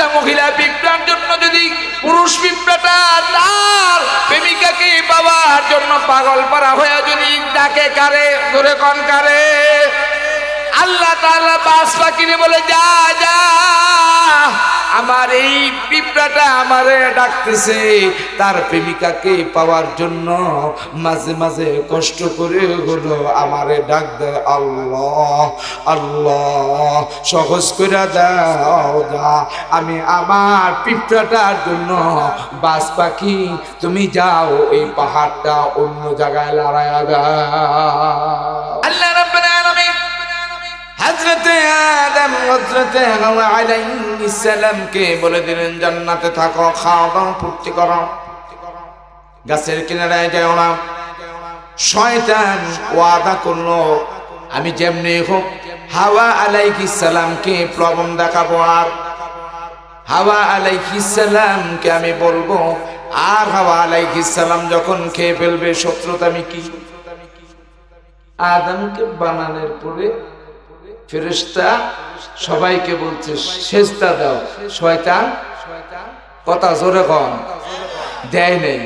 একটা মহিলা পিঁপড়ার জন্য যদি পুরুষ পিঁপড়াটা তার প্রেমিকাকে পাওয়ার জন্য পাগল পারা হয়ে যদি ডাকে কারে, ধরে কোন কারে, আল্লাহ তাআলা বাস পাখিরে বলে যা যা, আমার এই পিঁপড়াটা আমারে ডাকতেছে তার প্রেমিকাকে পাওয়ার জন্য, মাঝে মাঝে কষ্ট করে হলো আমারে ডাক দেয়। আল্লাহ আল্লাহ সহজ করে দাও যা, আমি আমার পিঁপড়াটার জন্য বাস পাখি তুমি যাও এই পাহাড়টা অন্য জায়গায় লড়াইয়া দাও। আল্লাহ রাব্বুল আলামিন হযরতে আদম হযরতে হাওয়া আলাইহিস সালামকে বলে দিলেন জান্নাতে থাকো, খাও দাও, ফুর্তি করো, গাছের কিনারায় যাও না। শয়তান ওয়াদা করলো আমি যেমনি হোক হাওয়া আলাইহিস সালামকে প্রবণ দেখাবো, আর হাওয়া আলাইহিস সালামকে আমি বলবো, আর হাওয়া আলাইহিস সালাম যখন খেয়ে ফেলবে শত্রুতা আমি কি। আদমকে বানানোর পরে ফেরেশতা সবাইকে বলছে সেজদা দাও, শয়তান কথা জোরে কম দেয় নেই।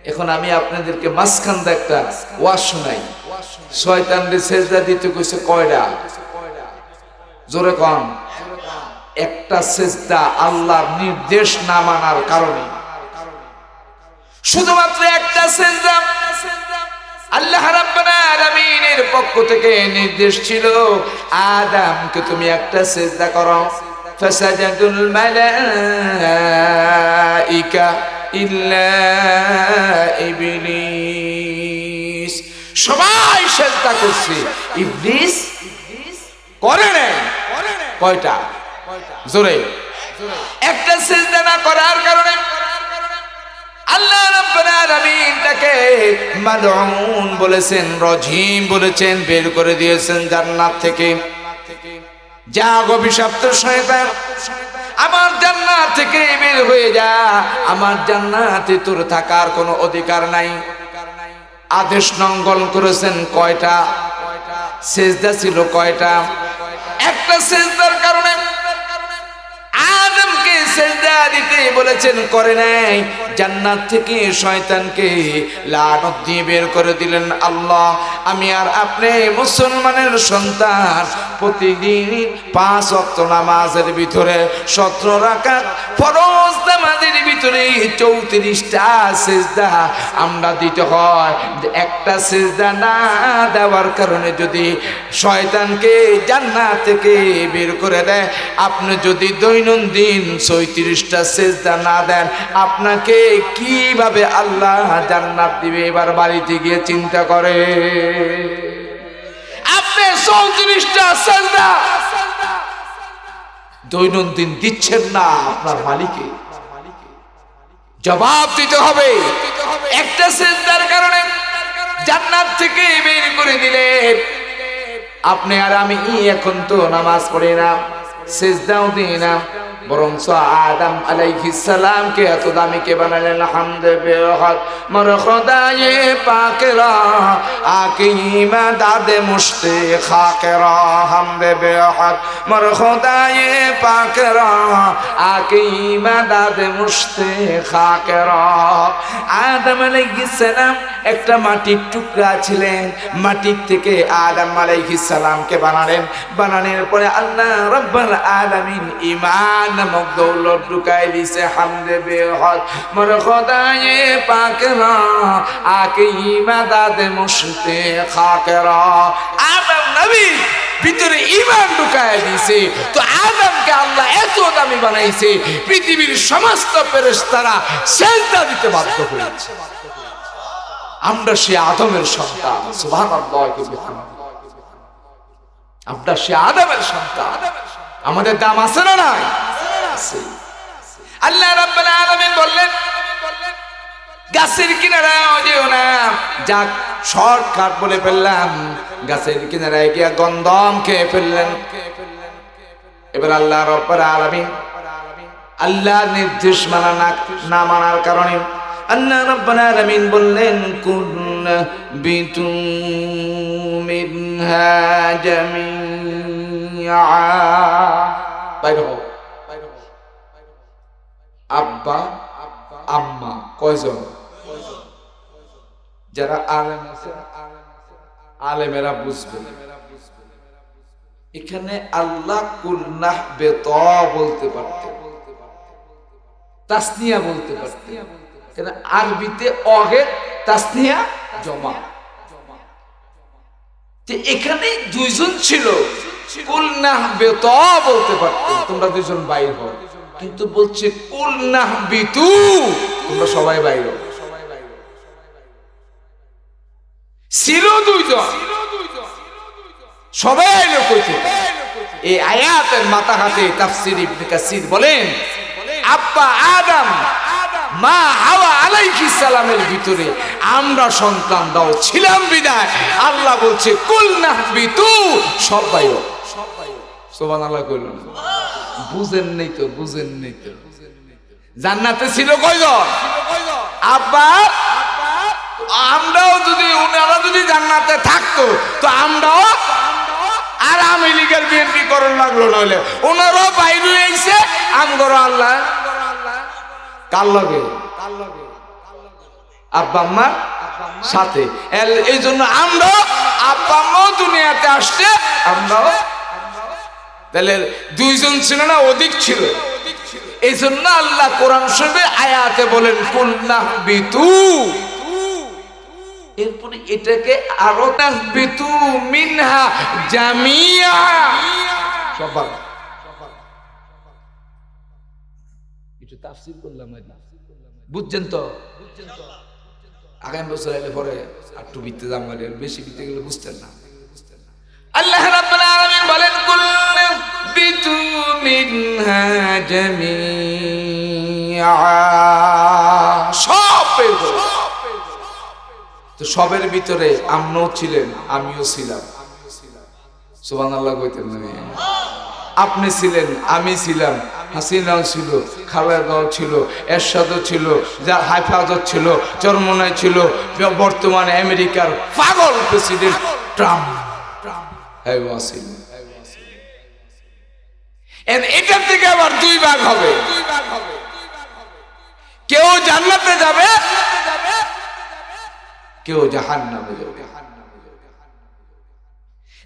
এখন আমি আপনাদেরকে মাঝখান দিয়ে একটা ওয়াজ শোনাই। শয়তানরে সেজদা দিতে কইছে কয়টা, জোরে কম। একটা সেজদা আল্লাহর নির্দেশ না মানার কারণে, শুধুমাত্র একটা সেজদা আল্লাহ রাব্বুল আলামিনের পক্ষ থেকে নির্দেশ ছিল আদমকে তুমি একটা সিজদা করো। ফাসাজাদুল মালাইকা ইল্লা ইবলিস, সবাই সিজদা করছে, ইবলিস করে নাই। কয়টা, জোরে, একটা সিজদা না করার কারণে আল্লাহ রাব্বুল আলামিন তাকে মালউন বলেছেন, রজিম বলেছেন, বের করে দিয়েছেন জান্নাত থেকে। যা অভিশপ্ত শয়তান, আমার জান্নাত থেকে বের হয়ে যা, আমার জান্নাতে তোর থাকার কোনো অধিকার নাই। আদেশ লঙ্ঘন করেছেন কয়টা, সিজদা ছিল কয়টা, একটা সিজদার কারণে আদমকে সিজদা দিতে বলেছেন, করে নাই। জান্নাত থেকে শয়তানকে লানত দিয়ে বের করে দিলেন। আল্লাহ আমি আর আপনি মুসলমানের সন্তান প্রতিদিন 5 ওয়াক্ত নামাজের ভিতরে 17 রাকাত ফরজ নামাজের ভিতরে 34টা সিজদা আমরা দিতে হয়। একটা সিজদা না দেওয়ার কারণে যদি শয়তানকে জান্নাত থেকে বের করে দেয়, আপনি যদি দৈনন্দিন 34টা সিজদা না দেন, আপনাকে কিভাবে আল্লাহ জান্নাত দিবে? এবার বাড়িতে গিয়ে চিন্তা করে। আপনি 34টা সিজদা দৈনন্দিন দিচ্ছেন না, আপনার মালিককে জবাব দিতে হবে। একটা সিজদার কারণে জান্নাত থেকে বের করে দিলেন। আপনি আর আমি এখন তো নামাজ পড়ি না, সিজদাও দিই না, বরং আদম আলাইহিস সালামকে এত দামি কে বানালেন। হামদে বেহদ মোর খোদায়ে পাকেরা আকে ইমাদাদে মুশতে খাকেরা, হামদে বেহদ মোর খোদায়ে পাকেরা আকে ইমাদাদে মুশতে খাকেরা। আদম আলাইহিস সালাম একটা মাটির টুকরা ছিলেন, মাটির থেকে আদম আলাইহিস সালামকে বানালেন। বানানোর পরে আল্লাহ রাব্বুল আলামিন ঈমান নামক দৌলত ঢুকাই দিছে। হামদে বেহদ মোর খোদায়ে পাকেরা আকে ইমাদাদে মুশতে খাকেরা। আদম নবী ভিতরে ঈমান ঢুকাই দিছে। তো আদমকে আল্লাহ এত দামি বানাইছে, পৃথিবীর সমস্ত ফেরেশতারা সিজদা দিতে বাধ্য হয়েছে। আমরা সে আদমের সন্তান, সুবহানাল্লাহ। আমরা সে আদমের সন্তান, আমাদের দাম আছে না নাই? আল্লাহ রাব্বুল আলামিন বললেন গাছের কিনারায় যেও না। যাক, শর্টকাট বলে ফেললাম, গাছের কিনারায় গিয়া গন্ধম খেয়ে ফেললেন। এবার আল্লাহ রাব্বুল আলামিন আল্লাহর নির্দেশ না মানার কারণে আল্লাহ রাব্বুল আলামিন বললেন কুল্লু বিতু মিনহা জামিআ, বাইরে হও। আব্বা আম্মা কয়জন? যারা আলেম আছে আলেমেরা বুঝবে। এখানে আল্লাহ কুলনাহ বেত বলতে পারতেন, তাসনিয়া বলতে পারতেন, কেন আরবিতে অহে তাসনিয়া জমা। এখানে দুইজন ছিল, কুলনাহ বেত বলতে পারতেন, তোমরা দুইজন বাইর হও, কিন্তু বলছে কুলনাহ বিতু, তোমরা সবাই বাইর হও। ছিল দুইজন, সবাই এলো কই থেকে? এই আয়াতের মাথা হাতে তাফসীর ইবনে কাসির বলেন, আব্বা আদম মা হাওয়া আলাইহিস সালামের ভিতরে আমরা সন্তানরাও ছিলাম বিদায় আল্লাহ বলছে কুলনাহ বিতু, সব বাইর হও। সুবহানাল্লাহ কইলেন। বুঝেন নাই তো, বুঝেন নাই তো। জান্নাতে ছিল কয়জন? আব্বা, আমরাও যদি ওনারা যদি জান্নাতে থাকতো তো আমরাও আর আমি লীগের বিএনপি করণ লাগলো, নইলে ওনারাও বাইরে আইছে আমগর আল্লাহ কার লগে? আব্বা আম্মার সাথে। এই জন্য আমরা আব্বা আম্মাও দুনিয়াতে আসছে, আমরাও। তাহলে দুইজন ছিল না, অধিক ছিল। এই জন্য আল্লাহ কোরআন শরীফে আয়াতে বলেন কুলনাহ বিতু। এরপরে এটাকে আরো তাহবিতু মিনহা জামিয়া, সবার একটু তাফসীর করলাম, বুঝছেন তো? আগামী বছর এলে পরে একটু বিতে দাম, বেশি বিতে গেলে বুঝতেন না। আল্লাহ রাব্বুল আলামিন বলেন কুলবিতু মিনহা জামিয়া, সব বের হলো। তো সবের ভিতরে আমরাও ছিলেন, আমিও ছিলাম। সুবহানাল্লাহ কইতেন না? আপনি ছিলেন, আমি ছিলাম, হাসিনাও ছিল, খালেদাও ছিল, এরশাদও ছিল, হাইফাজত ছিল, চরমনাই ছিল, বর্তমানে আমেরিকার পাগল প্রেসিডেন্ট ট্রাম্প ছিল। এটার থেকে আবার দুই ভাগ হবে, কেউ জান্নাতে যাবে, কেউ জাহান্নামে যাবে।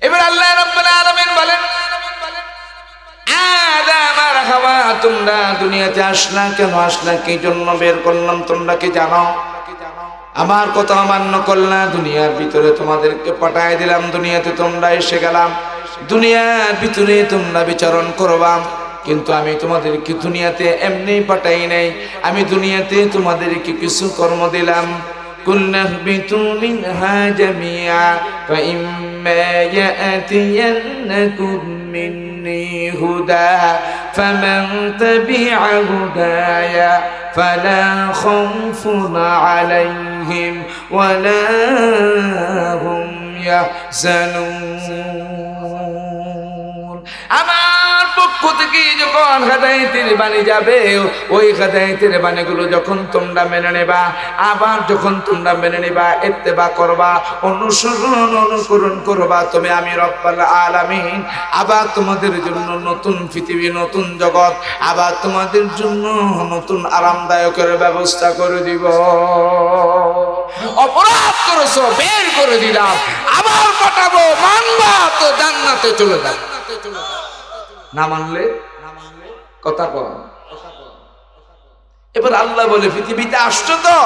এবার আল্লাহ রাব্বুল আলামিন বলেন, আদম আর হাওয়া তোমরা দুনিয়াতে আসলা কেন, আসলা কি জন্য বের করলাম তোমরা কি জানো? আমার কথা অমান্য করলা, দুনিয়ার ভিতরে তোমাদেরকে পাঠায় দিলাম, দুনিয়াতে তোমরা এসে গেলাম, দুনিয়ার ভিতরে তোমরা বিচরণ করবা, কিন্তু আমি তোমাদেরকে দুনিয়াতে এমনি পাঠাই নাই, আমি দুনিয়াতে তোমাদেরকে কিছু কর্ম দিলাম। কুলনাহ বিতু মিনহা জামিয়া ফাইম্মা ইয়াতিয়ান্নাকুম মিন্নি হুদা ফামান তাবিআ হুদায়া ফালা খাউফুন আলাইহিম ওয়ালা হুম ইয়াহজানুন। আমার পক্ষ থেকে যখন হেদায়েতের বাণী যাবে, ওই হেদায়েতের বাণীগুলো যখন তোমরা মেনে নেবা, আবার যখন তোমরা মেনে নেবা, ইত্তেবা করবা, অনুকরণ করবা, তুমি আমি রব্বুল আলামিন আবার তোমাদের জন্য নতুন পৃথিবী, নতুন জগৎ, আবার তোমাদের জন্য নতুন আরামদায়কের ব্যবস্থা করে দিব। অপরাধ করেছো, বের করে দিলাম, আবার পাঠাবো, মানবা তো জান্নাতে চলে যাবে, না মানলে কথা কর। এবার আল্লাহ বলে পৃথিবীতে আসছো তো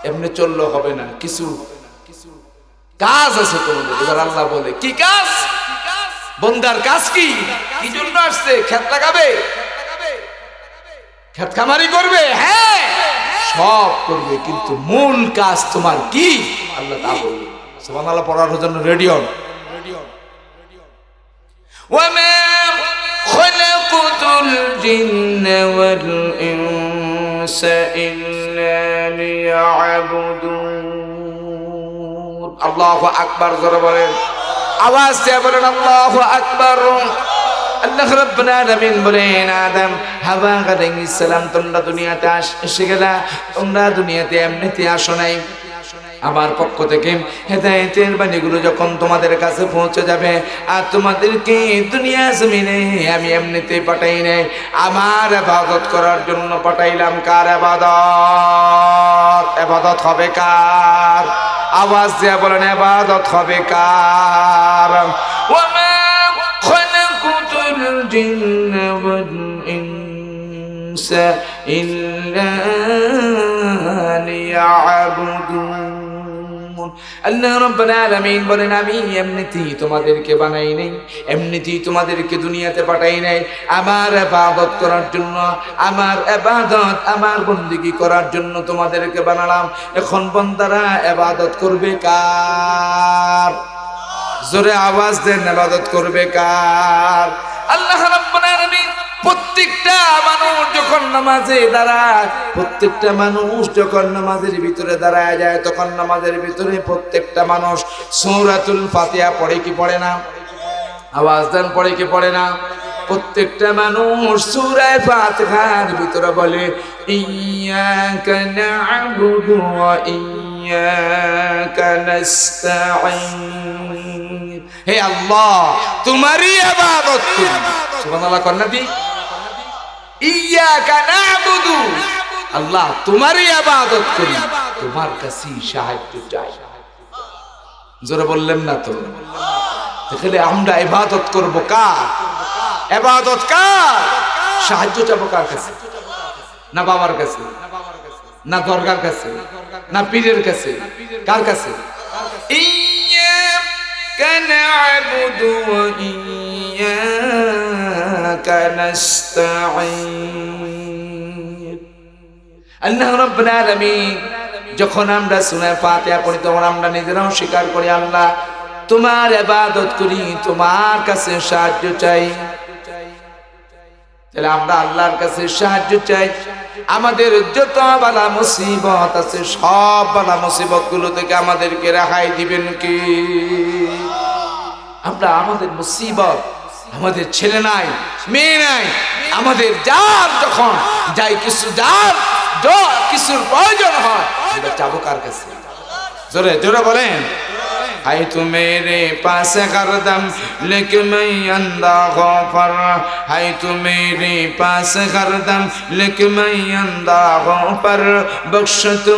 এমনি চললে হবে না, কিছু কাজ আছে তোমাদের। এবার আল্লাহ বলে কি কাজ? বন্দার কাজ কি? কি জন্য আসছে? ক্ষেত লাগাবে, ক্ষেত খামারি করবে, হ্যাঁ সব করবে, কিন্তু মূল কাজ তোমার কি? আল্লাহ তা বলবে। সুবহানাল্লাহ পড়ার জন্য রেডি হন। وما خلقت الجن والإنس إلا ليعبدون। আল্লাহু আকবার জোরে বলেন, আওয়াজ দিয়ে বলেন আল্লাহু আকবার। আল্লাহ রাব্বুল আলামিন বলেন, আদম হাওয়া আলাইহিস সালাম তোমরা দুনিয়াতে এসে গেলা, তোমরা দুনিয়াতে এমনিতে আসো নাই, আমার পক্ষ থেকে হেদায়েতের বাণীগুলো যখন তোমাদের কাছে পৌঁছে যাবে, আর তোমাদেরকে দুনিয়া জমিনে আমি এমনিতেই পাঠাই নাই, আমার ইবাদত করার জন্য পাঠাইলাম। কার ইবাদত? ইবাদত হবে কার? আওয়াজ দিয়ে বলেন, ইবাদত হবে কার? ওয়ামা খালাকুতুল জিন্না ওয়াল ইনসা ইল্লা লিয়াবুদুন। আল্লাহ রাব্বুল আলামিন বলেন, আমি এমনিতেই তোমাদেরকে বানাই নাই, এমনিতেই তোমাদেরকে দুনিয়াতে পাঠাই নাই, আমার ইবাদত করার জন্য, আমার ইবাদত, আমার বন্দেগী করার জন্য তোমাদেরকে বানালাম। এখন বান্দারা ইবাদত করবে কার? জোরে আওয়াজ দেন, ইবাদত করবে কার? আল্লাহ রাব্বুল আলামিন প্রত্যেকটা মানুষ যখন নামাজে দাঁড়ায়, প্রত্যেকটা মানুষ যখন নামাজের ভিতরে দাঁড়ায় যায়, তখন নামাজের ভিতরে প্রত্যেকটা মানুষ সূরাতুল ফাতিহা পড়ে কি পড়ে না? আওয়াজ দেন, পড়ে কি পড়ে না? প্রত্যেকটা মানুষ সূরা ফাতিহার ভিতরে বলে ইয়্যাকা না'বুদু ওয়া ইয়্যাকা নাস্তাঈন। হে আল্লাহ, তোমারই ইবাদত করি। সুবহানাল্লাহ কন্না দি ইয়্যাকা না'বুদু, আল্লাহ তোমারই ইবাদত করি, তোমার কাছেই সাহায্য চাই। জোরে বললেন না তো? তাহলে আমরা ইবাদত করব কার? ইবাদত কার? সাহায্য চাবো কার কাছে? না বাবার কাছে, না দরগার কাছে, না পীরের কাছে? কার কাছে? ইয়্যাকা না'বুদু ওয়া ইয়্যাকা নাস্তাঈন। আল্লাহ রাব্বুল আলামিন যখন আমরা সূরা ফাতিহা পড়ি, তখন আমরা নিজেরাও স্বীকার করি, আল্লাহ তোমার ইবাদত করি, তোমার কাছে সাহায্য চাই। তাহলে আমরা আল্লাহর কাছে সাহায্য চাই। আমাদের যত বালা মুসিবত আছে, সব বালা মুসিবত গুলো থেকে আমাদেরকে রেহাই দিবেন কি? আমরা আমাদের মুসিবত, আমাদের ছেলে নাই, মেয়ে নাই, আমাদের যার যখন যাই কিছু, যার কিছুর প্রয়োজন হয়, আমরা চাবো কার কাছে? জোরে জোরে বলেন। हाय तू मेरे पास हरदम लेके मैं अंधा गफर, हाय तू मेरे पास हरदम लेके मैं अंधा गफर, बख्श तू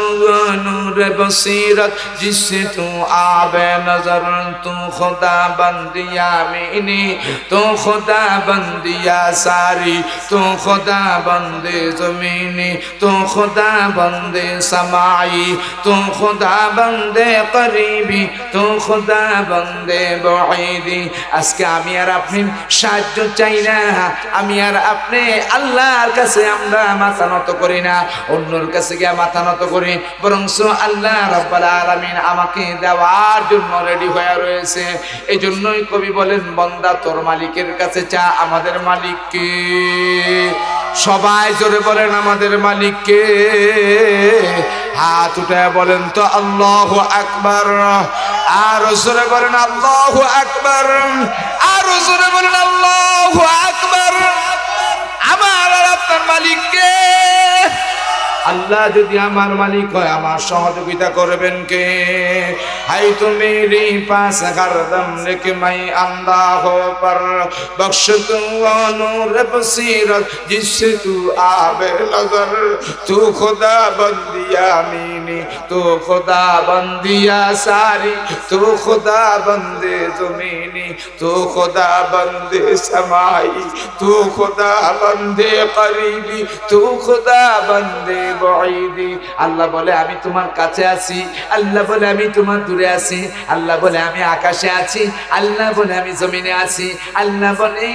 नूर बसीरत जिससे तू आबे नजर, तू खुदा बंदिया मीनी, तू खुदा बंदिया सारी, तू खुदा बंदे जमीनी, तू खुदा बंदे समाई, तू खुदा बंदे करीबी, तू खुदा बंदे बईदी। আজকে আমি আর আপনি সাহায্য চাই না, আমি আর আপনি আল্লাহর কাছে আমরা মাথা নত করি না, অন্যর কাছে গিয়ে মাথা নত করি, বরং আল্লাহ রাব্বুল আলামিন আমাকে দেওয়ার জন্য রেডি হয়ে রয়েছে। এই জন্যই কবি বলেন, বান্দা তোর মালিকের কাছে চা। আমাদের মালিক কে? সবাই জোরে বলেন, আমাদের মালিক কে? হাত উঠায় বলেন তো আল্লাহু আকবার। আর জোরে বলেন আল্লাহু আকবার। আর জোরে বলেন আল্লাহু আকবার। আমার আর আপনার মালিক কে? আল্লাহ যদি আমার মালিক হয়, আমার সহযোগিতা করবেন কে? হাই তু মেরে পাস হরদম लेके मैं अंधा हो पर, बख्श तू नूर बसीरत जिससे तू आबे नजर, तू खुदा बंदिया मीनी, तू खुदा बंदिया सारी, तू खुदा बंदे जमीनी, तू खुदा बंदे समाई, तू खुदा बंदे करीबी, तू खुदा बंदे বঈদি। আল্লাহ বলে আমি তোমার কাছে আছি, আল্লাহ বলে আমি তোমার দূরে আছি, আল্লাহ বলে আমি আকাশে আছি, আল্লাহ বলে আমি জমিনে আছি, আল্লাহ বলে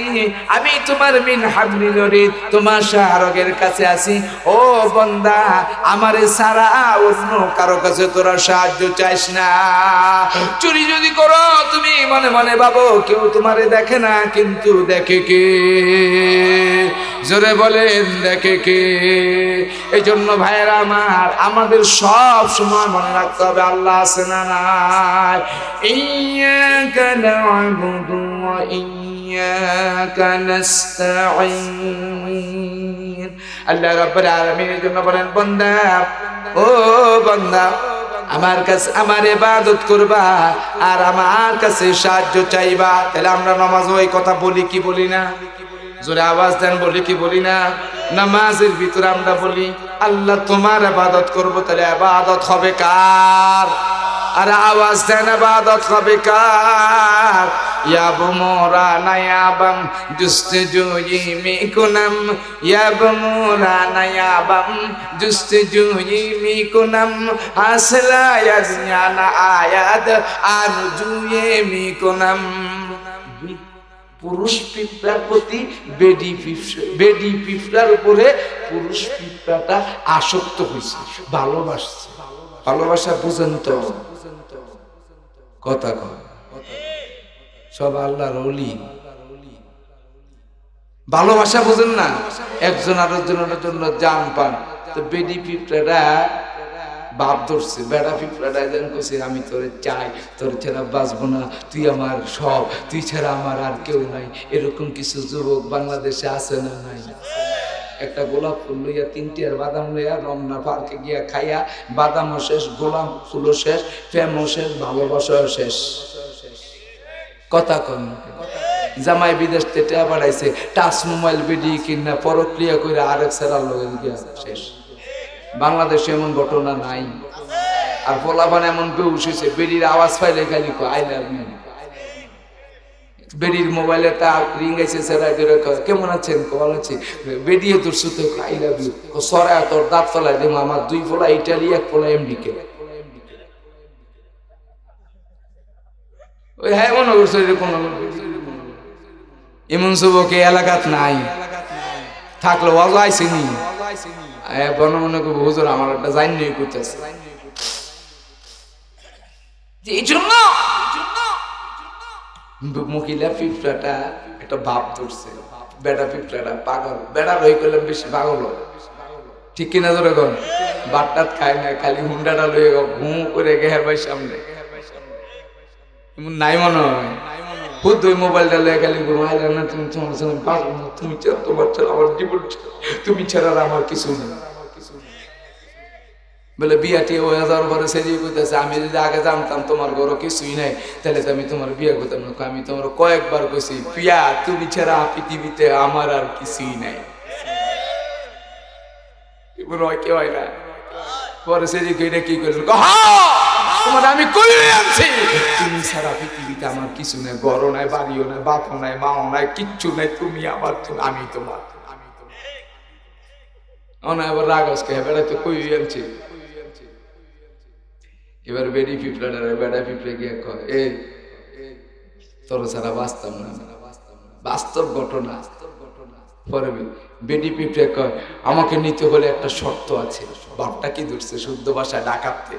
আমি তোমার মিন হাবলিল ওয়ারিদ, তোমার শাহরগের কাছে আছি। ও বান্দা, আমারে ছাড়া অন্য কারো কাছে তোরা সাহায্য চাইস না। চুরি যদি করো তুমি মনে মনে ভাবো কেউ তোমারে দেখে না, কিন্তু দেখে কে? জোরে বলেন, দেখে কে? এই জন্য ভাইয়েরা আমার, আমাদের সব সময় মনে রাখতে হবে আল্লাহ আছে না নাই। ইয়্যাকা না'বুদু ওয়া ইয়্যাকা নাস্তাঈন। আল্লাহ রাব্বুল আলামিন এর জন্য বলেন, বান্দা ও বান্দা, আমার কাছে আমার ইবাদত করবা আর আমার কাছে সাহায্য চাইবা। তাহলে আমরা নামাজে ওই কথা বলি কি বলি না? জোরে আওয়াজ দেন, বলি কি বলি না? নামাজের ভিতরে আমরা বলি আল্লাহ তোমার ইবাদত করব, তাহলে ইবাদত হবে কার? আর আওয়াজ দেন, ইবাদত হবে কার? ইয়াবমুরা নায়াবাম জুস্তুজুই মিকুনাম, ইয়াবমুরা নায়াবাম জুস্তুজুই মিকুনাম, আসলা ইয়াজনানা আয়াত আরজুয়ে মিকুনাম। পুরুষ পিঁপড়ার প্রতি বেডি পিঁপড়ার উপরে পুরুষ পিঁপড়াটা আসক্ত হয়েছে, ভালোবাসছে। ভালোবাসা বুঝেন তো? কথা কয় সব আল্লাহর ওলি। ভালোবাসা বুঝেন না? একজন আরেকজনের জন্য জান পান। তো বেডি পিঁপড়াটা বাপ ধরছে, বেড়া পিঁপড়াটা যেন কইছে আমি তোরে চাই, তোর ছাড়া বাঁচবো না, তুই আমার সব, তুই ছাড়া আমার আর কেউ নাই। এরকম কিছু যুবক বাংলাদেশে আছে না নাই? একটা গোলাপ ফুল লইয়া, তিনটি আর বাদাম লইয়া রমনা পার্কে গিয়া খাইয়া, বাদামও শেষ, গোলাপ ফুলও শেষ, প্রেমও শেষ, ভালোবাসাও শেষ। কথা কন। জামাই বিদেশ থেকে বাড়াইছে, টাচ মোবাইল বেডি কিনা পরক্রিয়া করে আরেক সেরার লগে গিয়া শেষ। বাংলাদেশে এমন ঘটনা নাই। আর পোলাপান এমন বেউস হয়েছে, বেডির আওয়াজ পাইলে খালি আই লাভ ইউ। বেডির মোবাইলে তার রিং আইছে, সেরাই ধরে কেমন আছেন? কল আছে। বেডিয়ে তোর সুতো আই লাভ ইউ। সরা তোর দাঁত ফেলাই দেবো, আমার 2 ফোলা ইটালি, 1 ফোলা আমেরিকা। ওই হ্যাঁ মনে করছে এমন যুবক এলাকাত নাই, থাকলো ওয়াজ আইসিনি। মনে করবো হুজুর আমার একটা জানি করতেছে। এই জন্য মহিলা পিঁপড়াটা একটা ভাব ধরছে, বেড়া পিঁপড়াটা পাগল। বেড়া রই করলে বেশি পাগল হয়, ঠিক কিনা? ধরে কন বাটটাত খায় না, খালি হুন্ডাটা লয়ে ঘু করে গেহার ভাই সামনে নাই মনে হয়। খুদ ওই মোবাইলটা লয়ে খালি ঘুমাইলে না, তুমি তোমার সামনে পারবো না, তুমি ছাড়া তোমার ছাড়া আমার জীবন, তুমি ছাড়া আমার কিছু নেই। বলে বিয়াটি হয়ে যাওয়ার পরে সে কইতেছে আমি যদি আগে জানতাম তোমার ঘরও কিছুই নাই, তাহলে তো আমি তোমার বিয়ে করতাম না। আমি তোমার কয়েকবার কইছি পিয়া তুমি ছাড়া পৃথিবীতে আমার আর কিছুই নাই। কেউ হয় না। পরে সে কি করল, তোমার আমি কই আনছি, তুমি ছাড়া পৃথিবীতে আমার কিছু নাই, ঘরও নাই, বাড়িও নাই, বাপও নাই, মাও নাই, কিচ্ছু নাই, তুমি আমার, আমি তোমার। এবার রাগসকে বেড়াতে কই আনছি। এবার বেডি পিঁপড়াটা বেড়া পিঁপড়ে গিয়ে কয় এ তোর ছাড়া বাঁচতাম না, বাস্তব ঘটনা। পরে বেডি পিঁপড়ে কয় আমাকে নিতে হলে একটা শর্ত আছে। বাপটা কি ধরছে শুদ্ধ ভাষায় ডাকাতে।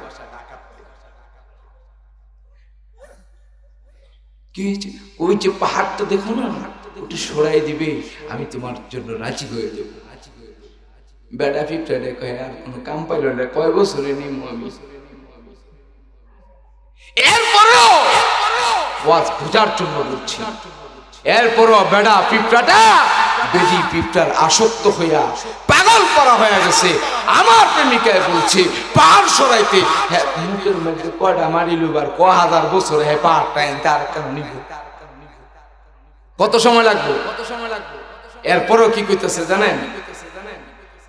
কি হয়েছে? ওই যে পাহাড়টা দেখো না, ওটা সরাই দিবে, আমি তোমার জন্য রাজি হয়ে যাবো। বেড়া পিঁপড়াটা কয় আর কোনো কাম পাইল না, কয় বছরে নিমু আমি। এরপরেও ওয়াজ বুঝার জন্য বলছি, এরপরও বেড়া পিঁপড়াটা বেডি পিঁপড়ার আসক্ত হইয়া পাগল করা হয়ে গেছে। আমার প্রেমিকায় বলছে পাহাড় সরাইতে, হ্যাঁ মুখের মধ্যে কয়টা মারিল আর 1000 বছর, হ্যাঁ পাহাড়টা তার কেন নিব, কত সময় লাগবে? এরপরও কি কইতেছে জানেন?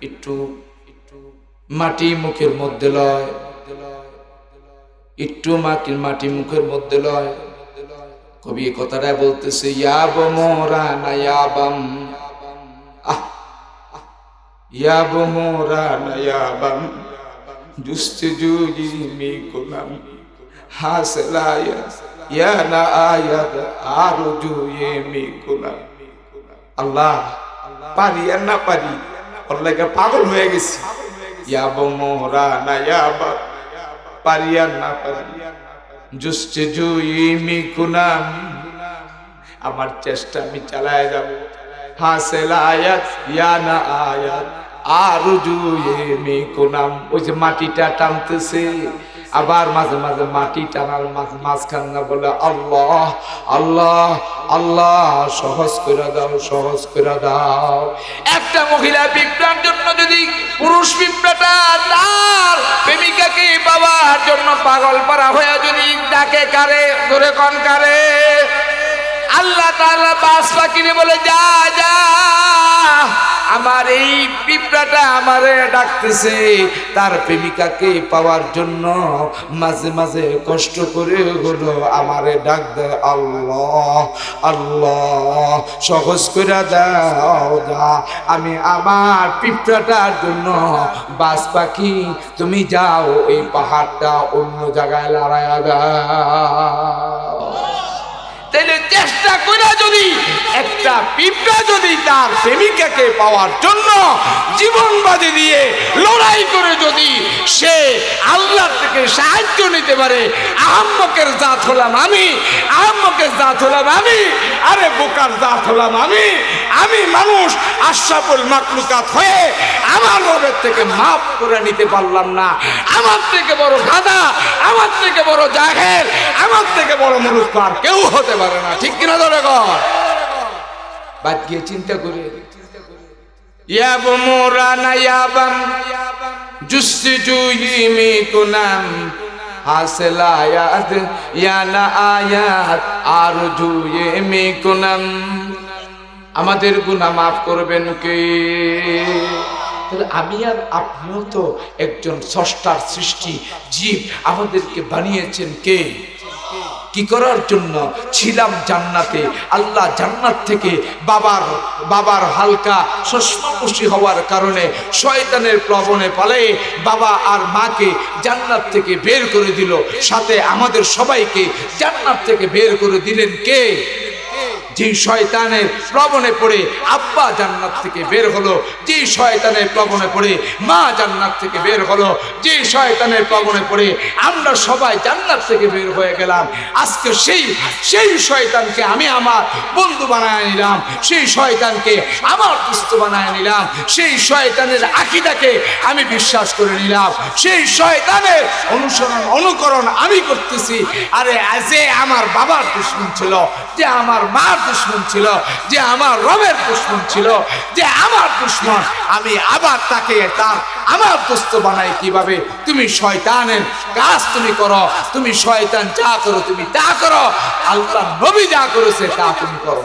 একটু মাটি মুখের মধ্যে লয়, একটু মাটি মুখের মধ্যে লয়। কবি কথাটা বলতেছে ইয়াবমুরা নায়াবাম, ইয়াবমুরা নায়াবাম জুস্তুজুই মিকুনাম, হাসলায়া ইয়ানা আয়াত আরজুয়ে মিকুনাম। আল্লাহ পারি আর না পারি ওর লাগে পাগল হয়ে গেছি। ইয়াবমুরা নায়াবাম পারি আর না পারি জুস্তুজুই মিকুনাম, আমার চেষ্টা আমি চালায় যাব। হাসলায়াত ইয়ানা আয়াত আরজুয়ে মিকুনাম। ওই যে মাটিটা টানতেছে আবার মাঝে মাঝে মাটি টানার মাঝখান না বলে আল্লাহ আল্লাহ আল্লাহ সহজ করে দাও, সহজ করে দাও। একটা মহিলা পিঁপড়ার জন্য যদি পুরুষ পিঁপড়াটা তার প্রেমিকাকে পাওয়ার জন্য পাগল পারা হয়ে যদি ডাকে কারে, ধরে কোন কারে, আল্লাহ তাআলা বাস পাখিরে বলে যা যা, আমার এই পিঁপড়াটা আমারে ডাকতেছে তার প্রেমিকাকে পাওয়ার জন্য, মাঝে মাঝে কষ্ট করে হলো আমারে ডাক দেয় আল্লাহ আল্লাহ সহজ করে দাও যা, আমি আমার পিঁপড়াটার জন্য বাস পাখি তুমি যাও এই পাহাড়টা অন্য জায়গায় লড়াইয়া দাও। তাহলে চেষ্টা করে যদি একটা পিঁপড়া যদি তার প্রেমিকাকে পাওয়ার জন্য জীবন বাজি দিয়ে লড়াই করে যদি সে আল্লাহ থেকে সাহায্য নিতে পারে, আহম্মকের জাত হলাম আমি, আহম্মকের জাত হলাম আমি, আরে বোকার জাত হলাম আমি, আমি মানুষ আশরাফুল মাখলুকাত হয়ে আমার রবের থেকে মাফ করে নিতে পারলাম না। আমার থেকে বড় গাধা, আমার থেকে বড় জাহেল, আমার থেকে বড় মূর্খ আর কেউ হতে পারে না, ঠিক কিনা? ধরে কর বাদ গিয়ে চিন্তা করে ইয়াব মোরানা ইয়াবাম জুসজুইমি কুনাম হাসলায়াত ইয়ানা আয়াত আরজুইমি কুনাম। আমাদের গুনাহ মাফ করবেন কে? তাহলে আমি আর আপনিও তো একজন স্রষ্টার সৃষ্টি জীব, আমাদেরকে বানিয়েছেন কে? কি করার জন্য? ছিলাম জান্নাতে, আল্লাহ জান্নাত থেকে বাবার হালকা শস্যপুষ্টি হওয়ার কারণে শয়তানের প্রবণে পালে বাবা আর মাকে জান্নাত থেকে বের করে দিল, সাথে আমাদের সবাইকে জান্নাত থেকে বের করে দিলেন কে? যে শয়তানের প্রবণে পড়ে আব্বা জান্নাত থেকে বের হলো, যে শয়তানের প্রবণে পড়ে মা জান্নাত থেকে বের হলো, যে শয়তানের প্রবণে পড়ে আমরা সবাই জান্নাত থেকে বের হয়ে গেলাম। আজকে সেই শয়তানকে আমি আমার বন্ধু বানায় নিলাম, সেই শয়তানকে আমার দোস্ত বানায় নিলাম, সেই শয়তানের আকীদাকে আমি বিশ্বাস করে নিলাম, সেই শয়তানের অনুকরণ আমি করতেছি। আরে যে আমার বাবার দুশমন ছিল, যে আমার মার দুশমন ছিল, যে আমার রবের দুশমন ছিল, যে আমার দুশমন, আমি আবার তাকে তার আমার দোস্ত বানাই কিভাবে? তুমি শয়তানের কাজ তুমি করো, তুমি শয়তান যা করো তুমি তা করো, আল্লাহ নবী যা করেছে তা তুমি করো,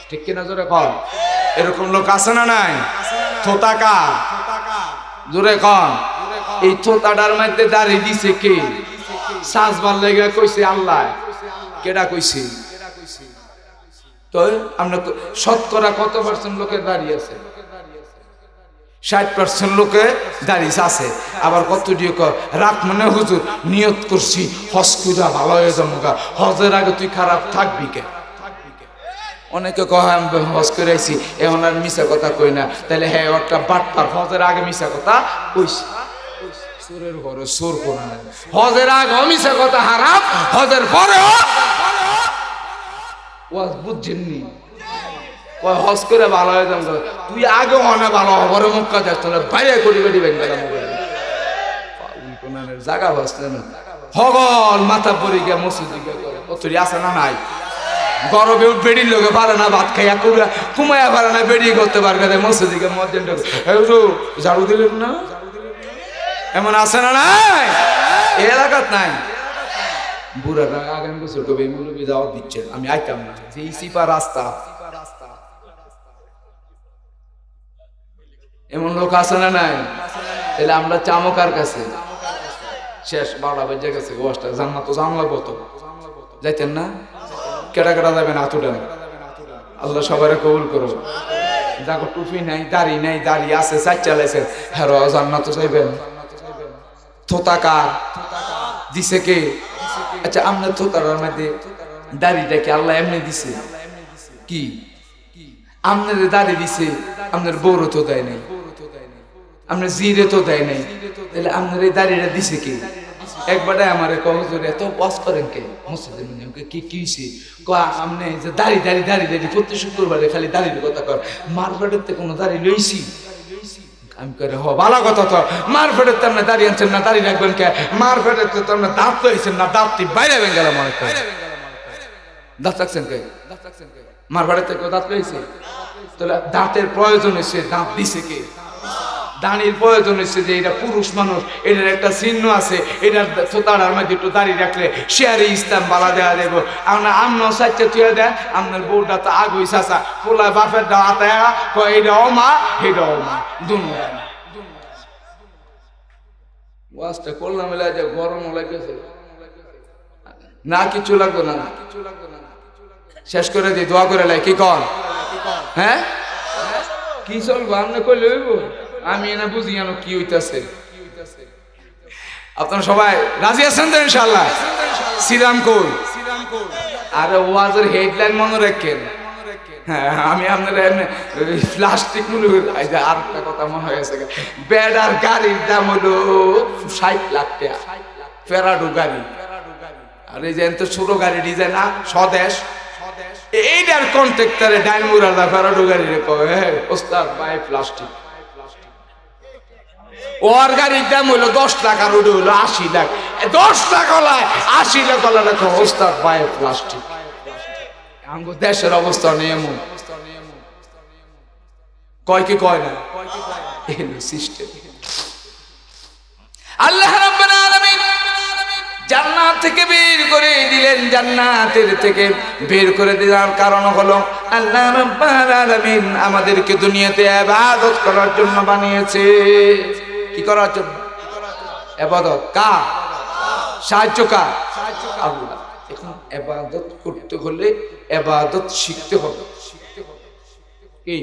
ঠিক কিনা? জোরে কর। এরকম লোক আছে না নাই? থোতাকা জোরে কর। এই থোতাটার মধ্যে দাঁড়িয়ে দিছে কে? সাজবার লেগে কইছে আল্লাহ, কেডা কইছে? তো আমরা শতকরা কত পার্সেন্ট লোকের দাঁড়িয়ে আছে? 60% লোকে দাঁড়িয়ে আছে। আবার কত রাত মানে হুজুর নিয়ত করছি হজ কইরা ভালো হয়ে যাবো, হজের আগে তুই খারাপ থাকবি কে? অনেকে কয় আমি হজ করে আইছি এখন আর মিশা কথা কই না, তাহলে হ্যাঁ একটা বাটপার, হজের আগে মিশা কথা কইছি। চোরের ঘরে চোর কোন, হজের আগে মিশা কথা হারাম, হজের পরেও ওয়াজ বুঝছেননি, হজ করে ভালো হয়ে যাবো, তুই আগে অনেক ভালো হবার মুখা যাস না, বাইরে করি করি বেঙ্গালাম জায়গা বসলেন হগল মাথা পরি গিয়া মসজিদে কতরি আছে না নাই? গরমে বেড়ির লোকে পারে না, ভাত খাইয়া কুমাইয়া পারে না, বেরিয়ে করতে পারবে না, মসজিদে মসজিদ ঝাড়ু দিলেন না? এমন আছে না নাই? এলাকাত নাই। বুড়াটা আগামী বছর কবে মুরব্বী দাওয়াত দিচ্ছেন, আমি আইতাম না, যে সিপা রাস্তা। এমন লোক আছে না নাই? তাহলে আমরা চামকার কাছে শেষ 12টা বেজে গেছে, গোষ্ঠটা জান্নাত তো জানলা বত যাইতেন না? কেটা কেটা যাবেন আতুডান, আল্লাহ সবার কবুল করো। দেখো টুপি নাই, দাড়ি নাই, দাড়ি আছে, চার চালাইছেন, হ্যাঁ জান্নাত চাইবেন। থোতাকা দিছে কে? আচ্ছা আপনার থোতার মধ্যে দাড়িটা কি আল্লাহ এমনি দিছে? কি আপনার দাড়ি দিছে? আপনার বউরও তো দেয় নাই, আপনার জিরে তো দেয় নাই, তাহলে আপনার এই দাড়িটা দিছে কে? একবারে আমার কহজরে এত বস করেন কে মসজিদে? কি হয়েছে? আপনি যে দাড়ি দাড়ি দাড়ি দাড়ি প্রতি শুক্রবারে খালি দাড়ির কথা কর, মারবাড়িতে কোনো দাড়ি লইছি? আমি করে ভালো কথা তো মার ফেটের তেমনি দাঁড়িয়ে আনছেন না দাঁড়িয়ে রাখবেন কে মার ফেটের তো তেমনি দাঁত লইছেন না দাঁতটি বাইরে গেল মনে করে দাঁত রাখছেন কে মার ফেটের থেকে দাঁত লইছে তাহলে দাঁতের প্রয়োজন হয়েছে দাঁত দিছে কে দাঁড়ির প্রয়োজন হচ্ছে যে এটা পুরুষ মানুষ এটার একটা চিহ্ন আছে এটার তার মধ্যে একটু দাঁড়িয়ে রাখলে শেয়ারে ইসলাম বালা দেওয়া দেবো আমরা আমরাও সাইডটা তুলে দেন আপনার বউটা তো আগুই চাষা পোলা বাপের দাঁড়া এটাও মা এটাও মা দুনো ওয়াজটা করলাম যে গরম লাগেছে না কিছু লাগতো না শেষ করে দিই দোয়া করে লাই কি কর হ্যাঁ কি চলবো আপনি করলে হইব আমি না বুঝি জানো কি হইতাছে আপনারা সবাই রাজি আছেন তো ইনশাআল্লাহ শ্রীরাম কই আরে ওয়াজের হেডলাইন মনে রাখেন হ্যাঁ আমি আপনারা প্লাস্টিক মনে আর একটা কথা মনে হয়ে গেছে বেড়ার গাড়ির দাম হলো 60 লাখ টাকা ফেরাডো গাড়ি আর এই যে এত ছোট গাড়ি ডিজাইন না স্বদেশ এইটার কন্ট্রাক্টরে ডাইমুরার দা ফেরাডো গাড়ি রে কয় ওস্তাদ ভাই প্লাস্টিক ওর গাড়ির দাম হইলো 10 লাখ আর ওটা হইলো 80 লাখ 10 লাখ হলায় 80 লাখ হলা দেখো ওস্তাদ ভাই প্লাস্টিক আমগো দেশের অবস্থা নেই এমন কয় কি কয় না এই সিস্টেম আল্লাহ রাব্বুল আলামিন জান্নাত থেকে বের করে দিলেন জান্নাতের থেকে বের করে দেওয়ার কারণ হলো আল্লাহ রাব্বুল আলামিন আমাদেরকে দুনিয়াতে ইবাদত করার জন্য বানিয়েছে কি করার জন্য ইবাদত কার সাহায্য কার আল্লাহ এখন ইবাদত করতে হলে ইবাদত শিখতে হবে কি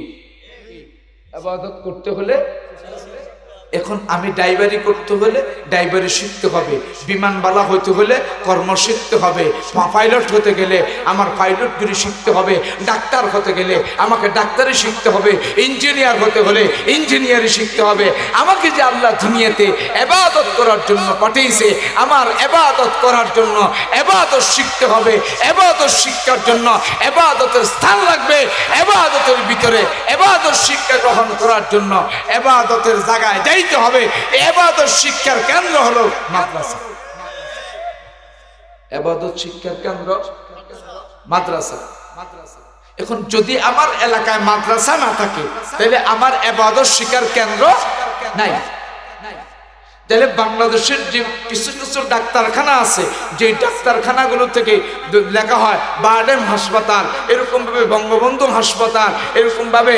ইবাদত করতে হলে এখন আমি ড্রাইভারি করতে হলে ড্রাইভারি শিখতে হবে বিমানবালা হইতে হলে কর্ম শিখতে হবে পাইলট হতে গেলে আমার পাইলটগিরি শিখতে হবে ডাক্তার হতে গেলে আমাকে ডাক্তারি শিখতে হবে ইঞ্জিনিয়ার হতে হলে ইঞ্জিনিয়ারি শিখতে হবে আমাকে যে আল্লাহ দুনিয়াতে ইবাদত করার জন্য পাঠিয়েছে আমার ইবাদত করার জন্য ইবাদত শিখতে হবে ইবাদত শিক্ষার জন্য ইবাদতের স্থান লাগবে ইবাদতের ভিতরে ইবাদত শিক্ষা গ্রহণ করার জন্য ইবাদতের জায়গায় যাইতে হবে ইবাদত শিক্ষার কেন্দ্র হলো মাদ্রাসা ইবাদত শিক্ষার কেন্দ্র মাদ্রাসা এখন যদি আমার এলাকায় মাদ্রাসা না থাকে তাহলে আমার ইবাদত শিক্ষার কেন্দ্র নাই তাহলে বাংলাদেশের যে কিছু কিছু ডাক্তারখানা আছে যে ডাক্তারখানাগুলো থেকে লেখা হয় বারডেম হাসপাতাল এরকম ভাবে বঙ্গবন্ধু হাসপাতাল এরকম ভাবে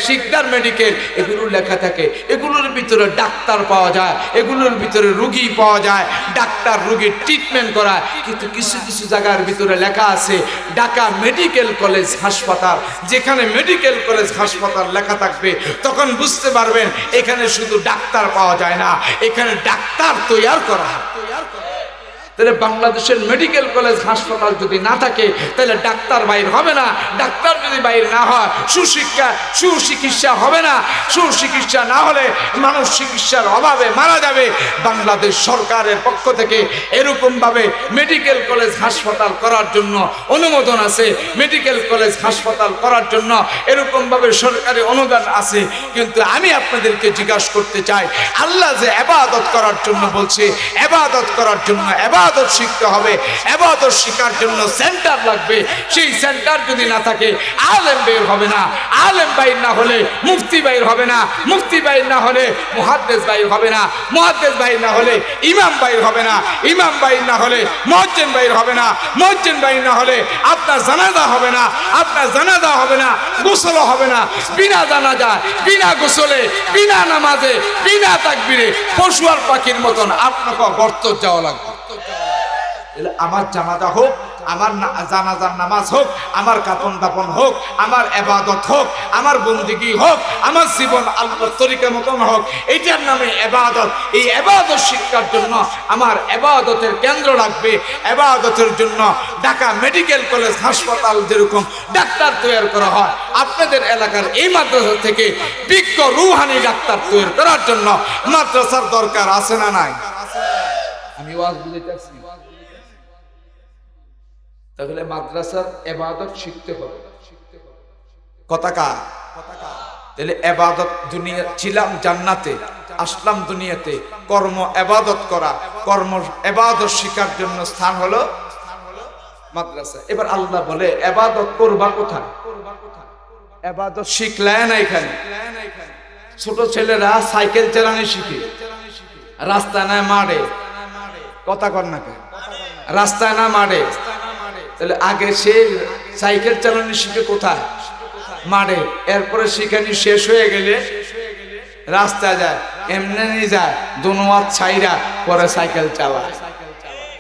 শিকদার মেডিকেল এগুলো লেখা থাকে এগুলোর ভিতরে ডাক্তার পাওয়া যায় এগুলোর ভিতরে রোগী পাওয়া যায় ডাক্তার রোগীর ট্রিটমেন্ট করায় কিন্তু কিছু কিছু জায়গার ভিতরে লেখা আছে ঢাকা মেডিকেল কলেজ হাসপাতাল যেখানে মেডিকেল কলেজ হাসপাতাল লেখা থাকবে তখন বুঝতে পারবেন এখানে শুধু ডাক্তার পাওয়া যায় না এখানে ডাক্তার তৈরি করা হয় তাহলে বাংলাদেশের মেডিকেল কলেজ হাসপাতাল যদি না থাকে তাহলে ডাক্তার বাইর হবে না ডাক্তার যদি বাইর না হয় সুচিকিৎসা হবে না সুচিকিৎসা না হলে মানুষ চিকিৎসার অভাবে মারা যাবে বাংলাদেশ সরকারের পক্ষ থেকে এরকম ভাবে মেডিকেল কলেজ হাসপাতাল করার জন্য অনুমোদন আছে মেডিকেল কলেজ হাসপাতাল করার জন্য এরকম ভাবে সরকারি অনুদান আছে কিন্তু আমি আপনাদেরকে জিজ্ঞাসা করতে চাই আল্লাহ যে ইবাদত করার জন্য বলছে ইবাদত করার জন্য ইবাদত শিখতে হবে ইবাদত শেখার জন্য সেন্টার লাগবে সেই সেন্টার যদি না থাকে আলেম বের হবে না আলেম বাইর না হলে মুফতি বাইর হবে না মুফতি বাইর না হলে মুহাদ্দিস বাইর হবে না মুহাদ্দিস বাইর না হলে ইমাম বাইর হবে না ইমাম বাইর না হলে মুয়াজ্জিন বাইর হবে না মুয়াজ্জিন বাইর না হলে আপনার জানাজা হবে না আপনার জানাজা হবে না গোসল হবে না বিনা জানাজা বিনা গোসলে বিনা নামাজে বিনা তাকবীরে পশু আর পাখির মতন আপনাকে গর্ত যাওয়া লাগবে আমার জানাজা হোক আমার জানাজার নামাজ হোক আমার কাফন দাফন হোক আমার ইবাদত হোক আমার বন্দেগী হোক আমার জীবন আল্লাহর তরিকা মতন হোক এটার নামে ইবাদত এই ইবাদত শিক্ষার জন্য আমার ইবাদতের কেন্দ্র লাগবে ইবাদতের জন্য ঢাকা মেডিকেল কলেজ হাসপাতাল যেরকম ডাক্তার তৈরি করা হয় আপনাদের এলাকার এই মাদ্রাসা থেকে বিজ্ঞ রুহানি ডাক্তার তৈরি করার জন্য মাদ্রাসার দরকার আছে না নাই আমি ওয়াজ বুঝাইতেছি তাহলে মাদ্রাসার ইবাদত শিখতে হবে কথা তাহলে ইবাদত, দুনিয়া ছিলাম জান্নাতে, আসলাম দুনিয়াতে, কর্ম ইবাদত করা, কর্ম ইবাদত শিখার জন্য স্থান হলো মাদ্রাসা। এবার আল্লাহ বলে ইবাদত করবা কোথায়? ইবাদত শিখলে না এখানে। ছোট ছেলেরা সাইকেল চালানো শিখে রাস্তা না মারে, কথা কর না কেন, রাস্তা না মারে। তাহলে আগে সে সাইকেল চালানো শিখে কোথায়? মারে। এরপরে শিখানি শেষ হয়ে গেলে রাস্তা যায়, এমনি যায় দুনোয়াত ছাইরা পরে সাইকেল চালায়।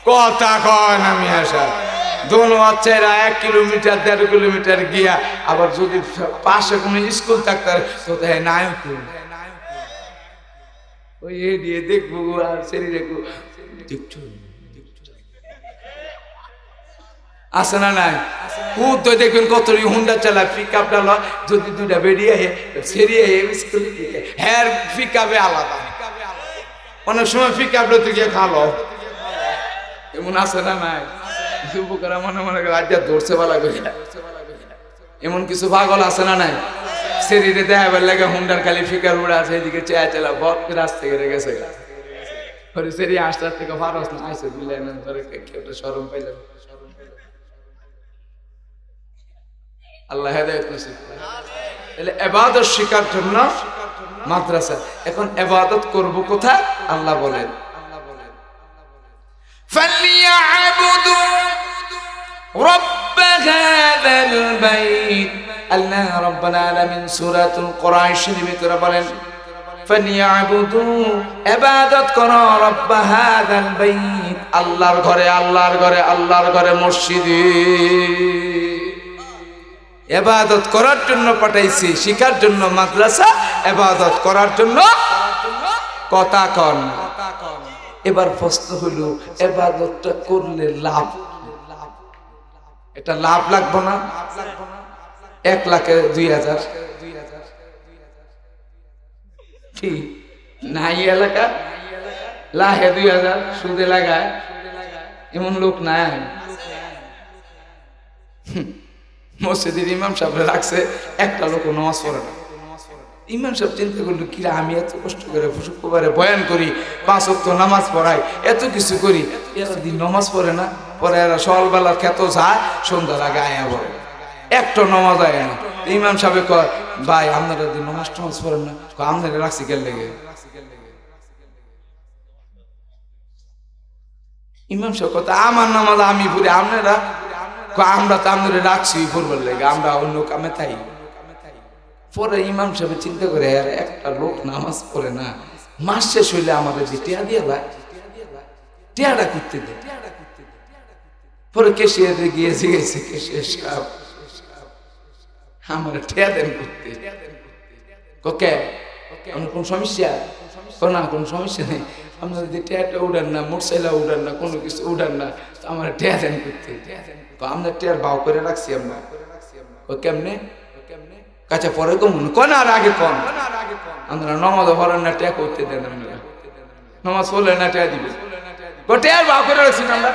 কথা কয় না মিয়া সাহেব, দুনোয়াত ছাইরা 1 কিলোমিটার 1.5 কিলোমিটার গিয়া আবার যদি পাশে কোনো স্কুল থাকতে তো নায়ক ওই দিয়ে দেখবো আর সেরি দেখবো, দেখছো আছে না নাই? তো দেখবেন কত হুন্ডা চালায়, পিক আপ ডাল, যদি দুইটা বেরিয়ে সেরিয়ে হ্যাঁ পিক আপে আলাদা। অনেক সময় পিক আপ লতে গিয়ে খালো, এমন আছে না নাই? যুবকেরা মনে মনে করে আজ ধরছে ভালো করে, এমন কিছু পাগল আছে না নাই? সেরিরে দেখাবার লাগে হুন্ডার খালি ফিকার উড়া আছে, এদিকে চেয়া চালা বট রাস্তা করে গেছে। সেরি আসতে থেকে ফারস না আইসে দিলেন ধরে কেউ সরম পাইলেন। আল্লাহ হেদায়েত নসিব করে। তাহলে ইবাদত শিখার জন্য মাদ্রাসা। এখন ইবাদত করব কোথায়? আল্লাহ বলেন ফালিয়াবুদু রাব্ব হাযাল বাইত। আল্লাহ রাব্বুল আলামিন সূরাতুল কুরাইশের ভিতরে বলেন ফালিয়াবুদু, ইবাদত করো রাব্ব হাযাল বাইত, আল্লাহর ঘরে, আল্লাহর ঘরে, আল্লাহর ঘরে, মসজিদে। ইবাদত করার জন্য পাঠাইছি, শিখার জন্য মাদ্রাসা, ইবাদত করার জন্য কথা কন। এবার প্রশ্ন হলো ইবাদতটা করলে লাভ, এটা লাভ লাগবে না? 1 লাখে 2000 কি নাই এলাকা লাখে 2000 সুদে লাগায়, এমন লোক নাই। মসজিদের ইমাম সাহেব রাখছে, একটা লোক নামাজ পড়ে না। ইমাম সাহেব চিন্তা করলো কিরা, আমি এত কষ্ট করে শুক্রবারে বয়ান করি, 5 ওয়াক্ত নামাজ পড়াই, এত কিছু করি, এরা দিন নামাজ পড়ে না। পরে এরা সকালবেলার খেত যায়, সন্ধ্যার আগে আয়া পড়ে, একটা নামাজ আয় না। ইমাম সাহেব কয় ভাই আপনারা দিন নামাজ টামাজ পড়েন না, আপনারা রাখছি কেন লেগে? ইমাম সাহেব কথা আমার নামাজ আমি পড়ি, আপনারা আমরা তো আপনারা রাখছি পড়বার লেগে, আমরা অন্য কামে তাই। পরে ইমাম সাহেব চিন্তা করে আর একটা লোক নামাজ পড়ে না, মাস শেষ হইলে আমাদের যে টিয়া দিয়ে ভাই টিয়াটা করতে দে। পরে কেশিয়ারে গিয়ে জিজ্ঞেস, কেশিয়ার সাহেব আমার টিয়া দেন করতে, ওকে কোন সমস্যা? না কোন সমস্যা নেই, আপনার যদি টিয়াটা উড়ান না, মোটরসাইকেল উড়ান না, কোনো কিছু উড়ান না, আমার টিয়া দেন করতে। আমরা টিয়ার ভাও করে রাখছি আমরা। ও কেমনে? কাছে পরে কমুন কোন আর আগে কম, আমরা নমাজ পড়েন না, টিয়া করতে দেন, নমাজ পড়লে না টিয়া দিবে, টিয়ার ভাও করে রাখছি আমরা।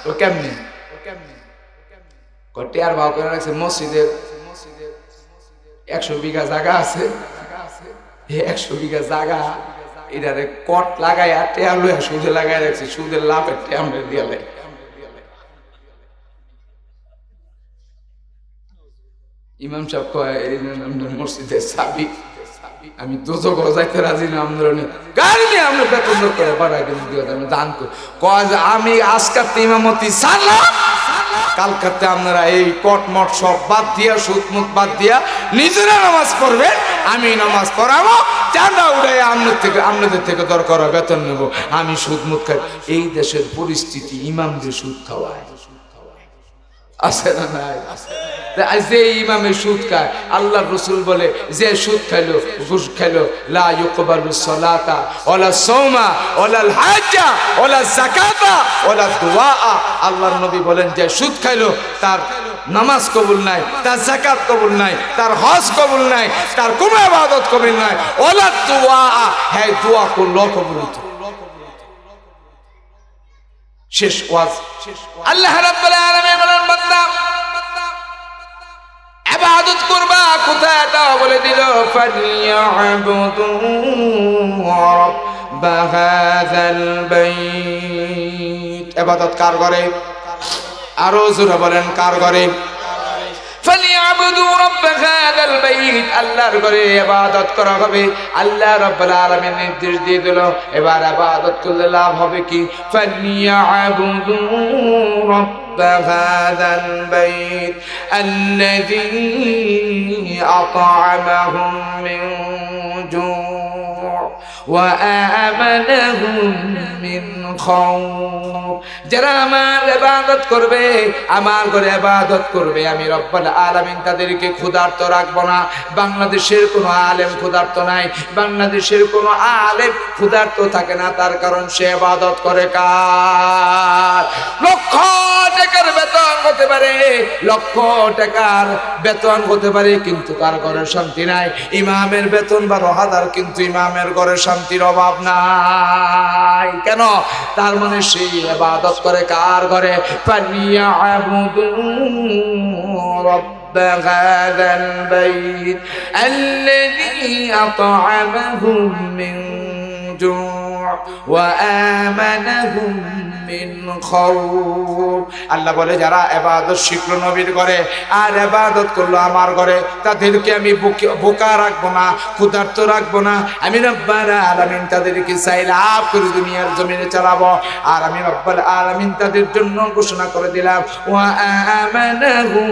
ও কেমনে? টিয়ার ভাও করে রাখছে, মসজিদের 100 বিঘা জায়গা আছে, 100 বিঘা জায়গা এটারে কট লাগাই আর টিয়া লইয়া সুদে লাগাই রাখছি, সুদের লাভের টিয়া আমরা দিয়ে লাই। ইমাম সাহেব কয় মসজিদের চাবি, আমি দোজখ যাইতে রাজি না, আমরা গাড়ি নিয়ে আমরা বেতন করে বাড়াই দান কয় যে আমি আজকাতে ইমামতি ছাড়লাম, কালকাতে আপনারা এই কটমট সব বাদ দিয়া, সুদমুখ বাদ দিয়া নিজেরা নামাজ পড়বেন, আমি নামাজ পড়াবো, চাঁদা উড়াই আপনাদের থেকে দরকার বেতন নেব, আমি সুদমুখ খাই। এই দেশের পরিস্থিতি ইমামদের সুদ খাওয়ায়, আছে না নাই? যে ইমামে সুদ খায়, আল্লাহ রসুল বলে যে সুদ খাইলো, ঘুষ খাইলো, লা ইউকবালু সালাতা ওয়ালা সাওমা ওয়ালাল হাজ্জা ওয়ালা যাকাতা ওয়ালা দুআ। আল্লাহর নবী বলেন যে সুদ খাইলো তার নামাজ কবুল নাই, তার যাকাত কবুল নাই, তার হজ কবুল নাই, তার কোনো ইবাদত কবুল নাই, ওয়ালা দুআ, হ্যাঁ দোয়া করলো কবুল হতো। শেষ ওয়াজ। আল্লাহ রাব্বুল আলামিন বলেন বান্দা ইবাদত করবা কোথায় তা বলে দিল ফালিয়াবুদু রাব্ব হাযাল বাইত ইবাদত কার করে আরো জোরে বলেন কার করে ফালিয়াবুদু রাব্ব হাযাল বাইত আল্লাহর ঘরে ইবাদত করা হবে আল্লাহ রাব্বুল আলামিন নির্দেশ দিয়ে দিল এবার ইবাদত করলে লাভ হবে কি ফালিয়াবুদু রাব্ব হাযাল বাইত আল্লাযী আত'আমাহুম মিন জু' ওয়া আমানাহুম মিন খাউফ যারা আমার ইবাদত করবে আমার ঘরে ইবাদত করবে আমি রব্বুল আলামিন তাদেরকে ক্ষুধার্ত রাখবো না বাংলাদেশের কোনো আলেম ক্ষুধার্ত নাই বাংলাদেশের কোনো আলেম ক্ষুধার্ত থাকে না তার কারণ সে ইবাদত করে কার লক্ষ টাকার বেতন হতে পারে লক্ষ টাকার বেতন হতে পারে কিন্তু তার ঘরে শান্তি নাই ইমামের বেতন 12,000 কিন্তু ইমামের ঘরে শান্তির অভাব নাই কেন তার মানে সেই ইবাদত করে কার ঘরে ফালিয়াবুদু রাব্ব হাযাল বাইত আল্লাযী আত'আমাহুম মিন জু' ওয়া আমানাহুম মিন খাউফ আল্লাহ বলে যারা ইবাদত শিখলো নবীর ঘরে আর ইবাদত করলো আমার ঘরে তাদেরকে আমি বোকা রাখবো না ক্ষুধার্ত রাখবো না আমি রব্বুল আলামিন তাদেরকে সাইলাব করে দুনিয়ার জমিনে চালাবো আর আমি রব্বুল আলামিন তাদের জন্য ঘোষণা করে দিলাম ওয়া আমানাহুম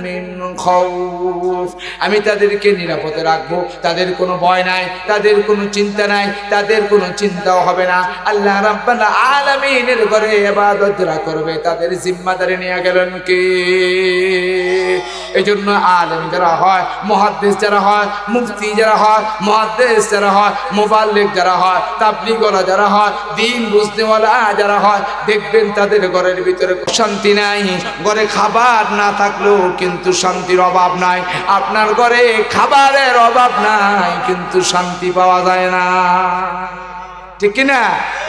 মিন খাউফ আমি তাদেরকে নিরাপদে রাখবো তাদের কোনো ভয় নাই তাদের কোনো চিন্তা নাই তাদের কোনো চিন্তাও হবে না আল্লাহ রাব্বুল আলামিনের ঘরে ইবাদত যারা করবে তাদের জিম্মাদারি নিয়ে গেলেন কে এজন্য আলেম যারা হয় মুহাদ্দিস যারা হয় মুফতি যারা হয় মুহাদ্দিস যারা হয় মুবাল্লিগ যারা হয় তাবলীগওয়ালা যারা হয় দ্বীন বুঝনেওয়ালা যারা হয় দেখবেন তাদের ঘরের ভিতরে শান্তি নাই ঘরে খাবার না থাকলেও কিন্তু শান্তির অভাব নাই আপনার ঘরে খাবারের অভাব নাই কিন্তু শান্তি পাওয়া যায় না ঠিক কি না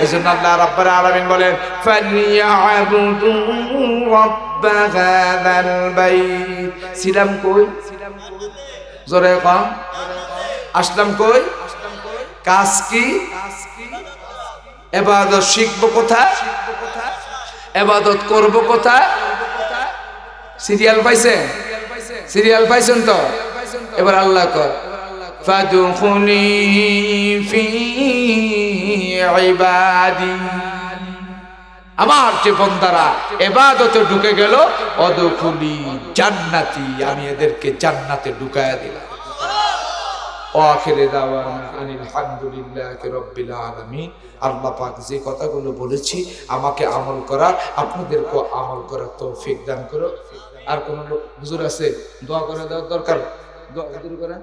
এজন্য আল্লাহ রাব্বুল আলামিন বলেন ফালিয়াবুদু রাব্ব হাযাল বাইত ছিলাম কই জোরে কম আসলাম কই কাজ কি ইবাদত শিখবো কোথায় ইবাদত করব কোথায় সিরিয়াল পাইছেন তো এবার আল্লাহ কয় ফাদখুলি ফি ইবাদি আমার যে বান্দারা ইবাদতে ঢুকে গেল অদখুলি জান্নাতি আমি এদেরকে জান্নাতে ঢুকায়া দিলাম আখিরে দাওয়ানা আনিল হামদুলিল্লাহি রাব্বিল আলামিন আল্লাহ পাক যে কথাগুলো বলেছি আমাকে আমল করা আপনাদেরকে আমল করার তৌফিক দান করো আর কোন হুজুর আছে দোয়া করে দেওয়ার দরকার দোয়া করে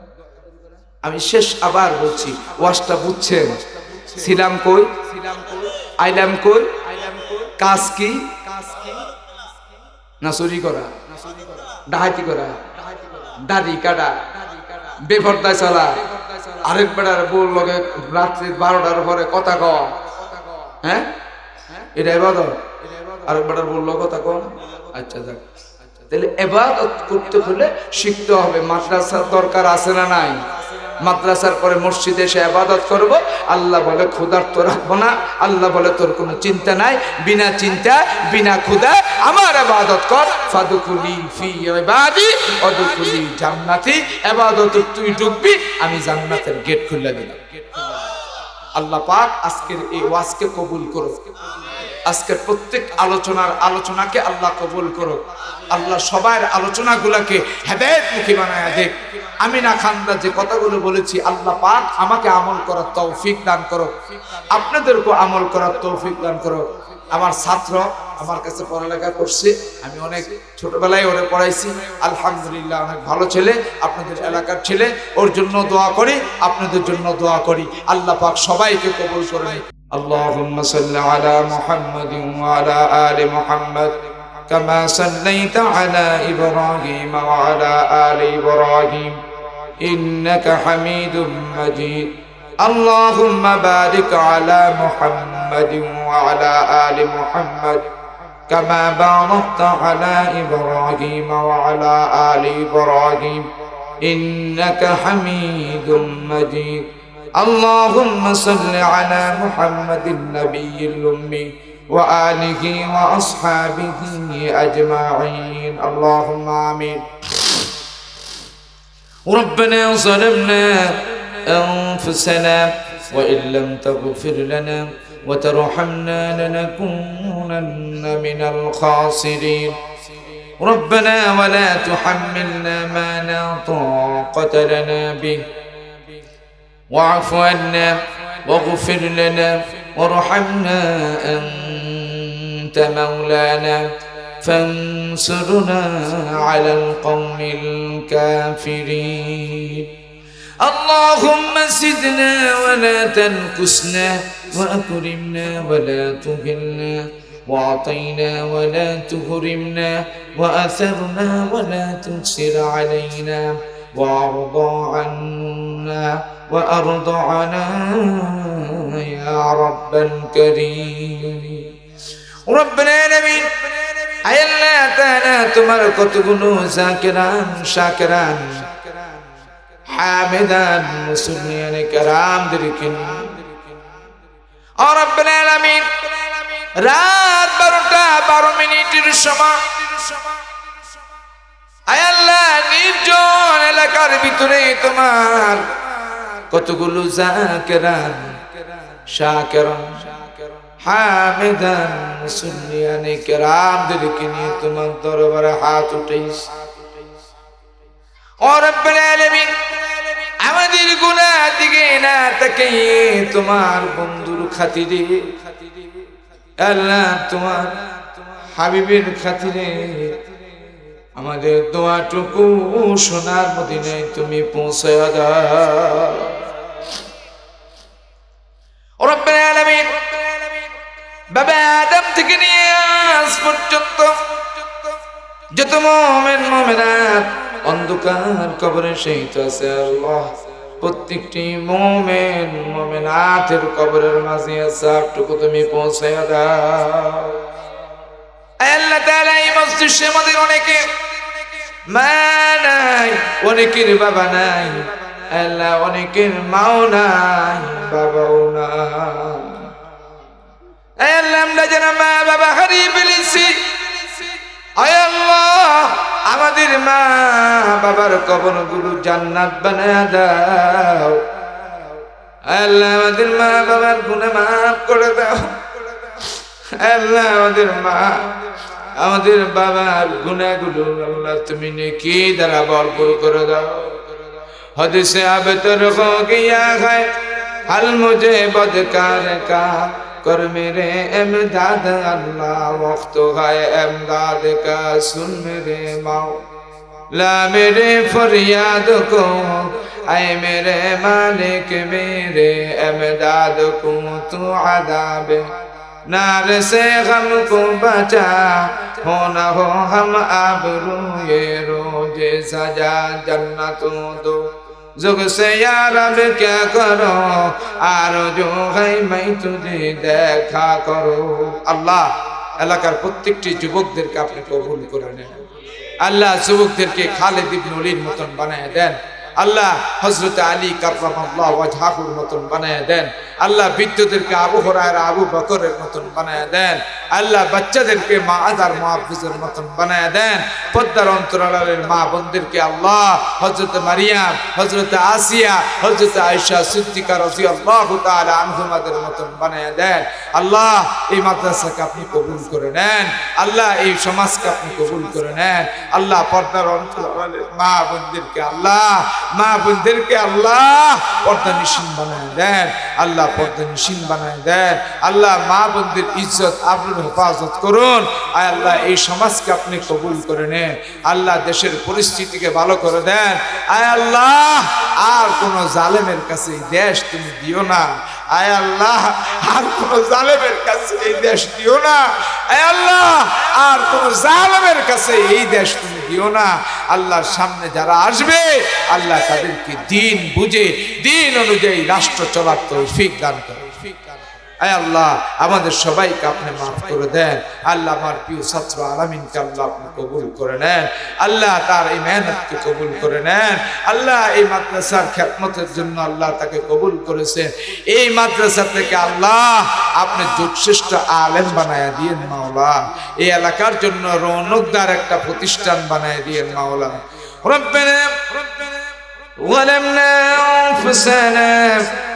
আমি শেষ আবার বলছি ওয়াজটা বুঝছেন ছিলাম কই আইলাম কই কাজ কি না চুরি করা ডাকাতি করা দাড়ি কাটা বেপরদা চলা আরেক বেড়ার বউর লগে রাত্রি 12টার পরে কথা কওয়া হ্যাঁ এটা ইবাদত আরেক বেড়ার বউর লগে কথা কওয়া আচ্ছা যাক তাহলে ইবাদত করতে হলে শিখতে হবে মাদ্রাসার দরকার আছে না নাই মাদ্রাসার পরে মসজিদে এসে ইবাদত করব আল্লাহ বলে ক্ষুধার্ত রাখবো না আল্লাহ বলে তোর কোনো চিন্তা নাই বিনা চিন্তা বিনা ক্ষুধা আমার ইবাদত কর ফাদখুলি ফি ইবাদি ওয়াদখুলি জান্নাতি ইবাদত তুই ঢুকবি আমি জান্নাতের গেট খুলে দিলাম আল্লাহ পাক আজকের এই ওয়াজকে কবুল করো আজকের প্রত্যেক আলোচনাকে আল্লাহ কবুল করো আল্লাহ সবার আলোচনাগুলোকে হেদায়েতমুখী বানায়া দেখ আমি না খান্দা যে কথাগুলো বলেছি আল্লাহ পাক আমাকে আমল করার তৌফিক দান করো আপনাদেরকে আমল করার তৌফিক দান করো আমার ছাত্র আমার কাছে পড়ালেখা করছে আমি অনেক ছোটবেলায় ওরে পড়াইছি আলহামদুলিল্লাহ অনেক ভালো ছেলে আপনাদের এলাকার ছেলে ওর জন্য দোয়া করি আপনাদের জন্য দোয়া করি আল্লাহ পাক সবাইকে কবুল করে নিন اللهم صل على محمد وعلى آل محمد كما صليت على إبراهيم وعلى آل إبراهيم إنك حميد مجيد اللهم بارك على محمد وعلى آل محمد كما باركت على إبراهيم وعلى آل إبراهيم إنك حميد مجيد اللهم صل على محمد النبي الأمي وآله وأصحابه أجمعين اللهم آمين ربنا ظلمنا أنفسنا وإن لم تغفر لنا وترحمنا لنكونن من الخاسرين ربنا ولا تحملنا ما لا طاقة لنا به واعف عنا واغفر لنا وارحمنا أنت مولانا فانصرنا على القوم الكافرين اللهم زدنا ولا تنقصنا وأكرمنا ولا تهنا وأعطينا ولا تهرمنا وأثرنا ولا تنصر علينا وارضى عنا وأرض عنا يا رب الكريم ربنا العالمين আয় আল্লাহ তাআলা তোমার কতগুলো জাকিরান শাকিরান হামিদান মুসলিমিন کرامদেরকে ও রব্বুল আলামিন রাত 12টা 12 মিনিটের সময় আয় আল্লাহ নির্জন এলাকার ভিতরে তোমার কতগুলো জাকিরান শাকিরান হামিদান মুসলিমিন کرامদেরকে নিয়ে তোমার দরবারে হাত উঠাইছি ও রব্বুল আলামিন আমাদের গুনাহ দিকে না তাকিয়ে তোমার বন্ধুর খাতিরে আল্লাহ তোমার হাবিবের খাতিরে আমাদের দোয়াটুকু সোনার মদিনায় তুমি পৌঁছায়া দাও ও রব্বুল আলামিন বাবা আদম থেকে নিয়ে আজ পর্যন্ত যত মুমিন মুমিনাত অন্ধকার কবরে শহীদ আছে আল্লাহ প্রত্যেকটি মুমিন মুমিনাতের কবরের মাঝে সবটুকু তুমি পৌঁছায়া দাও আল্লাহ তাআলা এই মজলিসে আমাদের অনেকে মা নাই অনেকের বাবা নাই আল্লাহ অনেকের মাও নাই বাবাও নাই আল্লাহ আমরা যারা মা বাবা হারিয়ে ফেলেছি আয় আল্লাহ আমাদের মা বাবার কবরগুলো জান্নাত বানায়া দাও আল্লাহ আমাদের মা বাবার গুনাহ মাফ করে দাও আল্লাহ আমাদের বাবার গুনাহগুলো আল্লাহ তুমি নেকি দ্বারা ভরপুর করে দাও হাদিসে আবতর হো গিয়া है हल मुझे बदकार का कर मेरे इमदाद अल्लाह वक्त है इमदाद का सुन मेरे मौला मेरे फरियाद को ऐ मेरे मालिक मेरे इमदाद को तू अज़ाब नार से गम को बचा हो न हो हम आबरू ये रोजे सजा जन्नतों दो जुग से या रब क्या करो आरज़ू है मैं तुझे देखा करो अल्लाह এলাকার প্রত্যেকটি যুবকদেরকে আপনি কবুল করে নেন আল্লাহ যুবকদেরকে খালিদ ইবনে ওলীর মতন বানায় দেন আল্লাহ হযরত আলী কাররামাল্লাহু ওয়াজহাহুর মতন বানায় দেন আল্লাহ বৃদ্ধদেরকে আবু হুরায়রা আবু বকরের মতন বানায় দেন আল্লাহ বাচ্চাদেরকে মাআজ আর মুআফিজের মতন বানায় দেন পদ্মার অন্তরালের মা বোনদেরকে আল্লাহ হযরত মারিয়াম হযরত আসিয়া হযরত আয়েশা সিদ্দিকা রাদিয়াল্লাহু তাআলা আনহুমাদের মতন বানায় দেন আল্লাহ এই মাদ্রাসাকে আপনি কবুল করে নেন আল্লাহ এই সমাজকে আপনি কবুল করে নেন আল্লাহ পর্দার অন্তরালের মা বোনদেরকে আল্লাহ মা বোনদেরকে আল্লাহ পর্দা নিশিন বানায় দেন আল্লাহ পর্দা নিশিন বানায় দেন আল্লাহ মা বোনদের ইজ্জত আবরুর হেফাজত করুন আয় আল্লাহ এই সমাজকে আপনি কবুল করে নেন আল্লাহ দেশের পরিস্থিতিকে ভালো করে দেন আয় আল্লাহ আর কোন জালেমের কাছে এই দেশ তুমি দিও না আয় আল্লাহ আর কোন জালেমের কাছে এই দেশ দিও না আয় আল্লাহ আর কোন জালেমের কাছে এই দেশ তুমি দিও না আল্লাহর সামনে যারা আসবে আল্লাহ তাদেরকে দিন বুঝে দিন অনুযায়ী রাষ্ট্র চলার তৌফিক দান করো আয় আল্লাহ আমাদের সবাইকে আপনি মাফ করে দেন। আল্লাহ আমার প্রিয় ছাত্র আলামিনকে আল্লাহ আপনি কবুল করে নেন। আল্লাহ তার এই মেহনতকে কবুল করে নেন। আল্লাহ এই মাদ্রাসার খেদমতের জন্য আল্লাহ তাকে কবুল করেছেন। এই মাদ্রাসা থেকে আল্লাহ আপনি যুগশ্রেষ্ঠ আলেম বানায়া দিয়েন মাওলা। এই এলাকার জন্য রৌনকদার একটা প্রতিষ্ঠান বানায়া দিয়েন মাওলা। রব্বানা ظلمنا أنفسنا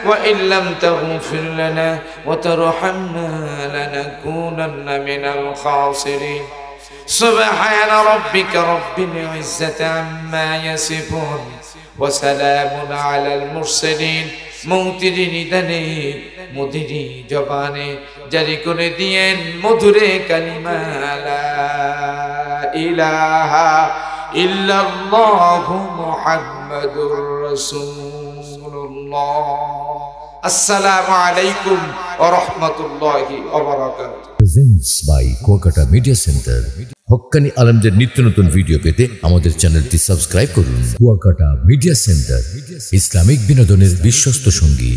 وإن لم تغفر لنا وترحمنا لنكونن من الخاسرين سبحان ربك رب العزة عما يصفون وسلام على المرسلين মৌতিরি নিদানে মধুরি জবানে জারি করে দিয়েন মধুরে কালিমা লা ইলাহা ইল্লাল্লাহু মুহাম্মাদুর রাসূলুল্লাহ। আসসালামু আলাইকুম ওয়া রাহমাতুল্লাহি ওয়া বারাকাতুহু। Presents by Kuakata media centre. হক্কানি আলেমদের নিত্য নতুন ভিডিও পেতে আমাদের চ্যানেলটি সাবস্ক্রাইব করুন। কুয়াকাটা মিডিয়া সেন্টার, ইসলামিক বিনোদনের বিশ্বস্ত সঙ্গী।